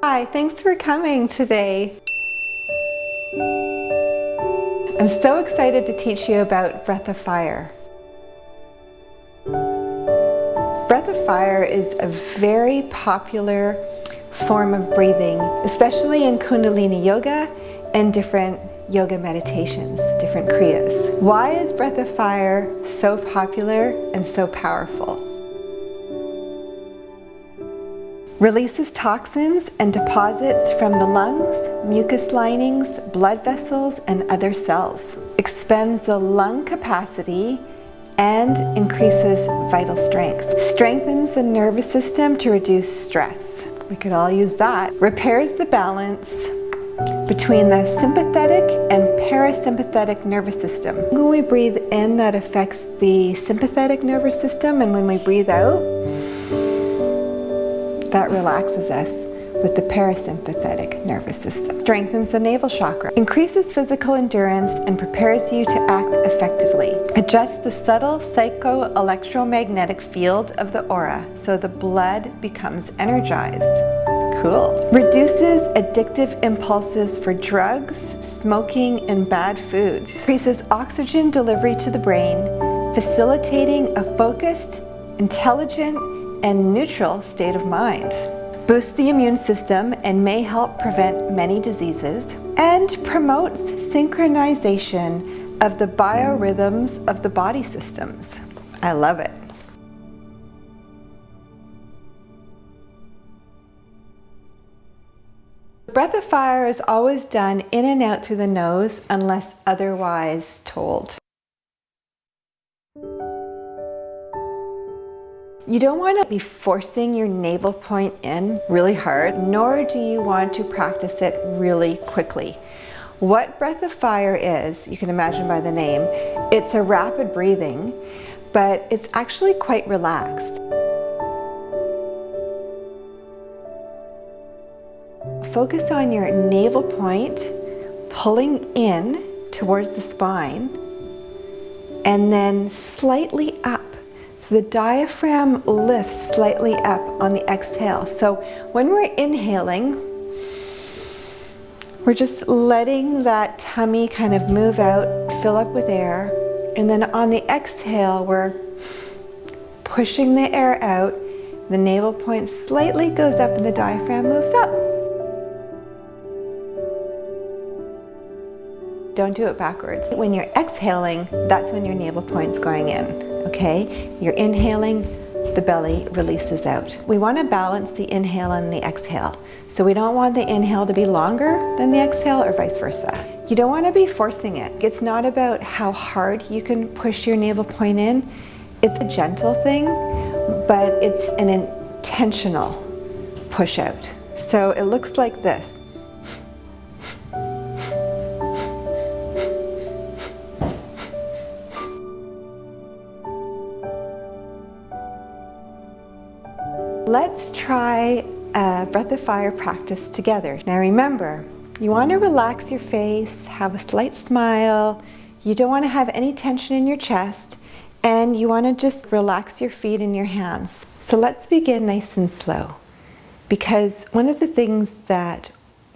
Hi, thanks for coming today. I'm so excited to teach you about breath of fire. Breath of fire is a very popular form of breathing, especially in kundalini yoga and different yoga meditations, different kriyas. Why is breath of fire so popular and so powerful? Releases toxins and deposits from the lungs, mucus linings, blood vessels, and other cells. Expands the lung capacity and increases vital strength. Strengthens the nervous system to reduce stress. We could all use that. Repairs the balance between the sympathetic and parasympathetic nervous system. When we breathe in, that affects the sympathetic nervous system, and when we breathe out, that relaxes us with the parasympathetic nervous system. Strengthens the navel chakra, increases physical endurance, and prepares you to act effectively. Adjusts the subtle psycho-electromagnetic field of the aura so the blood becomes energized. Cool. Reduces addictive impulses for drugs, smoking, and bad foods. Increases oxygen delivery to the brain, facilitating a focused, intelligent, and neutral state of mind. Boosts the immune system and may help prevent many diseases, and promotes synchronization of the biorhythms of the body systems. I love it. Breath of fire is always done in and out through the nose unless otherwise told. You don't want to be forcing your navel point in really hard, nor do you want to practice it really quickly. What breath of fire is, you can imagine by the name, it's a rapid breathing, but it's actually quite relaxed. Focus on your navel point, pulling in towards the spine, and then slightly up. So the diaphragm lifts slightly up on the exhale. So when we're inhaling, we're just letting that tummy kind of move out, fill up with air. And then on the exhale, we're pushing the air out. The navel point slightly goes up and the diaphragm moves up. Don't do it backwards. When you're exhaling, that's when your navel point's going in. Okay, you're inhaling, the belly releases out. We want to balance the inhale and the exhale. So we don't want the inhale to be longer than the exhale or vice versa. You don't want to be forcing it. It's not about how hard you can push your navel point in. It's a gentle thing, but it's an intentional push out. So it looks like this. Let's try a breath of fire practice together. Now remember, you want to relax your face, have a slight smile. You don't want to have any tension in your chest, and you want to just relax your feet and your hands. So let's begin nice and slow, because one of the things that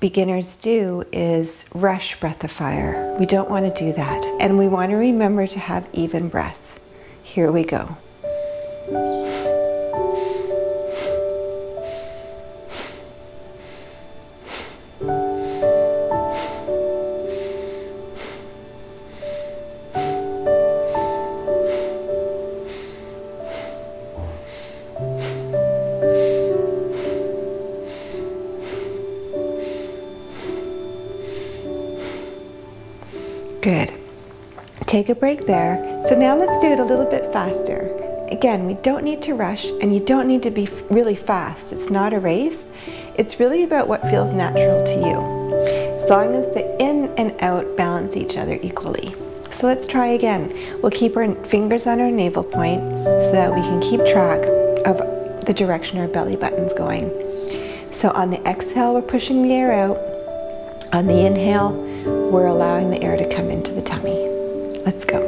beginners do is rush breath of fire. We don't want to do that, and we want to remember to have even breath. Here we go. Good. Take a break there. So now let's do it a little bit faster. Again, we don't need to rush, and you don't need to be really fast. It's not a race. It's really about what feels natural to you, as long as the in and out balance each other equally. So let's try again. We'll keep our fingers on our navel point so that we can keep track of the direction our belly button's going. So on the exhale, we're pushing the air out. On the inhale, we're allowing the air to come into the tummy. Let's go.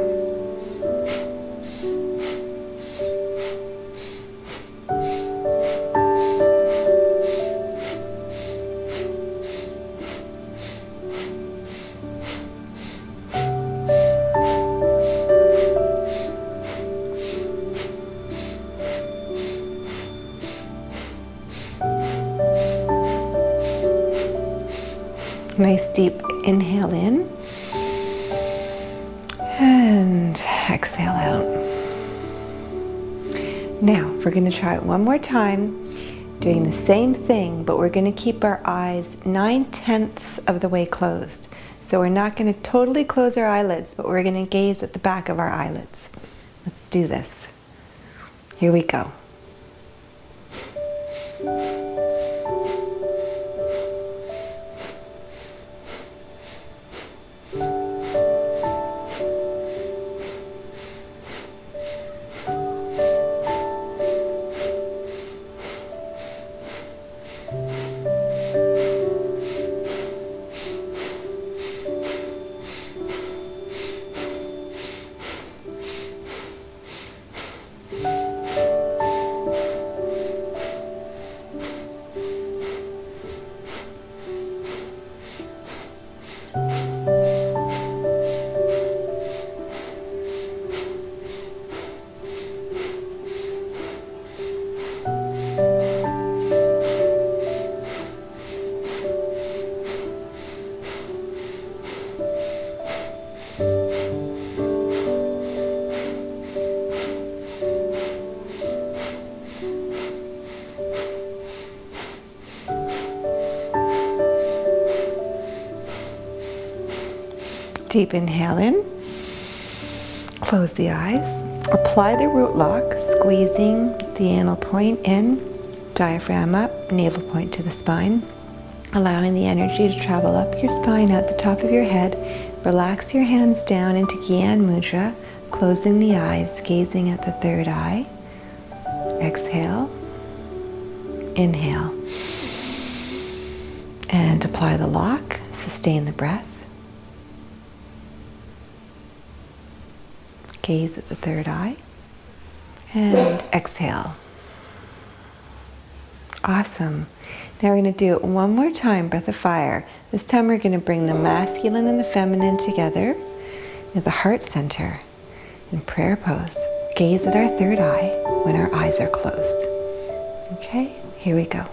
Nice deep inhale in and exhale out. Now we're going to try it one more time, doing the same thing, but we're going to keep our eyes 9/10 of the way closed. So we're not going to totally close our eyelids, but we're going to gaze at the back of our eyelids. Let's do this. Here we go. Deep inhale in, close the eyes, apply the root lock, squeezing the anal point in, diaphragm up, navel point to the spine, allowing the energy to travel up your spine, out the top of your head. Relax your hands down into Gyan Mudra, closing the eyes, gazing at the third eye. Exhale, inhale, and apply the lock, sustain the breath. Gaze at the third eye and exhale. Awesome. Now we're going to do it one more time, breath of fire. This time we're going to bring the masculine and the feminine together at the heart center in prayer pose. Gaze at our third eye when our eyes are closed. Okay, here we go.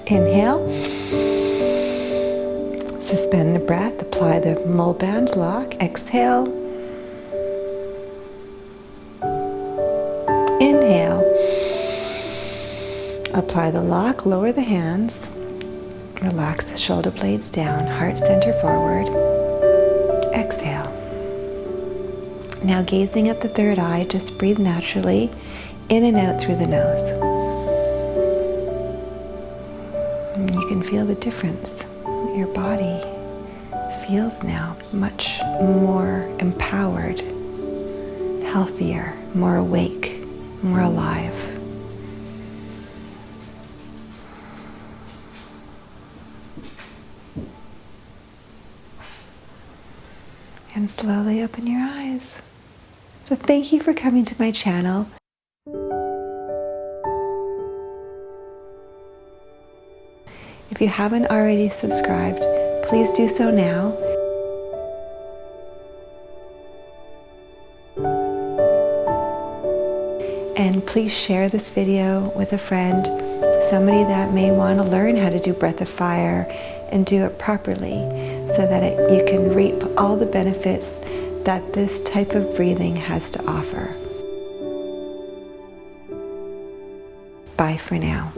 Inhale, suspend the breath, apply the mulband lock, exhale, inhale, apply the lock, lower the hands, relax the shoulder blades down, heart center forward, exhale. Now gazing at the third eye, just breathe naturally, in and out through the nose. You can feel the difference. Your body feels now much more empowered, healthier, more awake, more alive. And slowly open your eyes. So thank you for coming to my channel. If you haven't already subscribed, please do so now. And please share this video with a friend, somebody that may want to learn how to do breath of fire and do it properly so that you can reap all the benefits that this type of breathing has to offer. Bye for now.